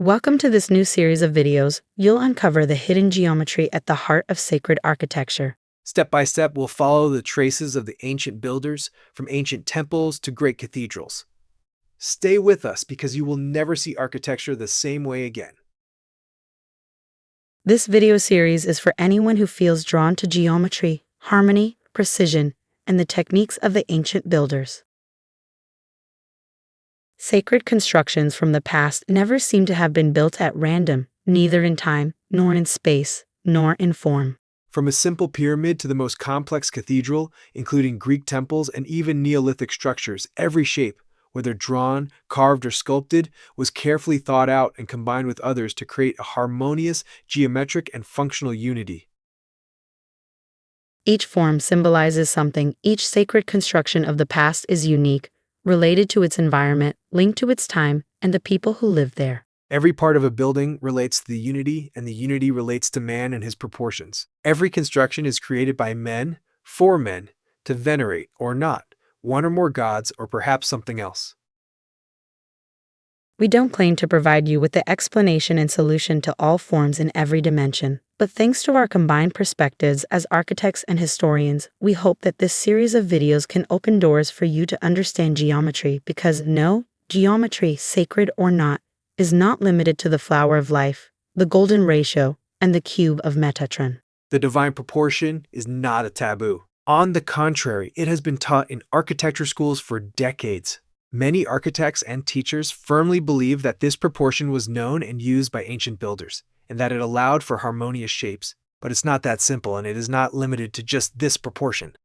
Welcome to this new series of videos. You'll uncover the hidden geometry at the heart of sacred architecture. Step by step, we'll follow the traces of the ancient builders, from ancient temples to great cathedrals. Stay with us because you will never see architecture the same way again. This video series is for anyone who feels drawn to geometry, harmony, precision, and the techniques of the ancient builders. Sacred constructions from the past never seem to have been built at random, neither in time, nor in space, nor in form. From a simple pyramid to the most complex cathedral, including Greek temples and even Neolithic structures, every shape, whether drawn, carved, or sculpted, was carefully thought out and combined with others to create a harmonious, geometric, and functional unity. Each form symbolizes something. Each sacred construction of the past is unique, related to its environment, linked to its time, and the people who lived there. Every part of a building relates to the unity, and the unity relates to man and his proportions. Every construction is created by men, for men, to venerate or not, one or more gods or perhaps something else. We don't claim to provide you with the explanation and solution to all forms in every dimension, but thanks to our combined perspectives as architects and historians, we hope that this series of videos can open doors for you to understand geometry because geometry, sacred or not, is not limited to the flower of life, the golden ratio, and the cube of Metatron. The divine proportion is not a taboo. On the contrary, it has been taught in architecture schools for decades. Many architects and teachers firmly believe that this proportion was known and used by ancient builders, and that it allowed for harmonious shapes. But it's not that simple, and it is not limited to just this proportion.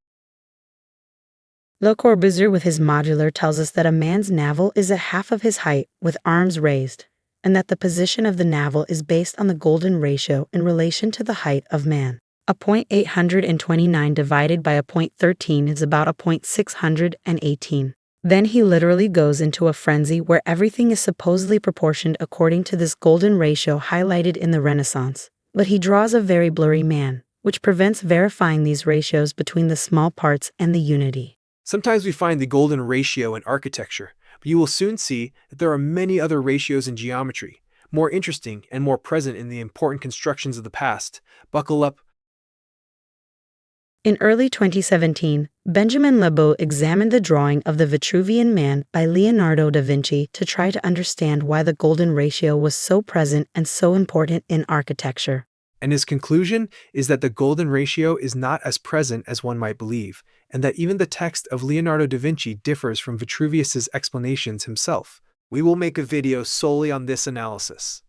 Le Corbusier with his modular tells us that a man's navel is a half of his height with arms raised, and that the position of the navel is based on the golden ratio in relation to the height of man. A point 829 divided by a point 13 is about a point 618. Then he literally goes into a frenzy where everything is supposedly proportioned according to this golden ratio highlighted in the Renaissance. But he draws a very blurry man, which prevents verifying these ratios between the small parts and the unity. Sometimes we find the golden ratio in architecture, but you will soon see that there are many other ratios in geometry, more interesting and more present in the important constructions of the past. Buckle up. In early 2017, Benjamin Lebeau examined the drawing of the Vitruvian Man by Leonardo da Vinci to try to understand why the golden ratio was so present and so important in architecture. And his conclusion is that the golden ratio is not as present as one might believe, and that even the text of Leonardo da Vinci differs from Vitruvius's explanations himself. We will make a video solely on this analysis.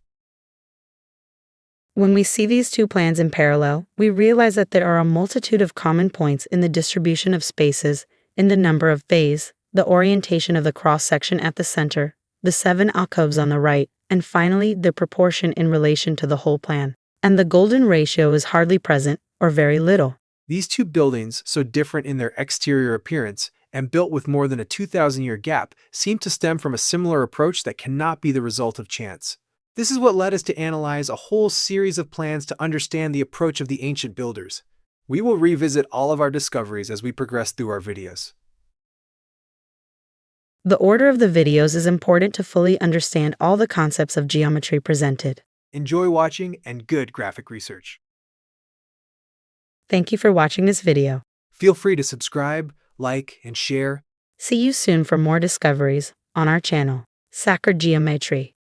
When we see these two plans in parallel, we realize that there are a multitude of common points in the distribution of spaces, in the number of bays, the orientation of the cross-section at the center, the 7 alcoves on the right, and finally the proportion in relation to the whole plan. And the golden ratio is hardly present, or very little. These two buildings, so different in their exterior appearance, and built with more than a 2,000-year gap, seem to stem from a similar approach that cannot be the result of chance. This is what led us to analyze a whole series of plans to understand the approach of the ancient builders. We will revisit all of our discoveries as we progress through our videos. The order of the videos is important to fully understand all the concepts of geometry presented. Enjoy watching and good graphic research. Thank you for watching this video. Feel free to subscribe, like, and share. See you soon for more discoveries on our channel, Sacred Geometry.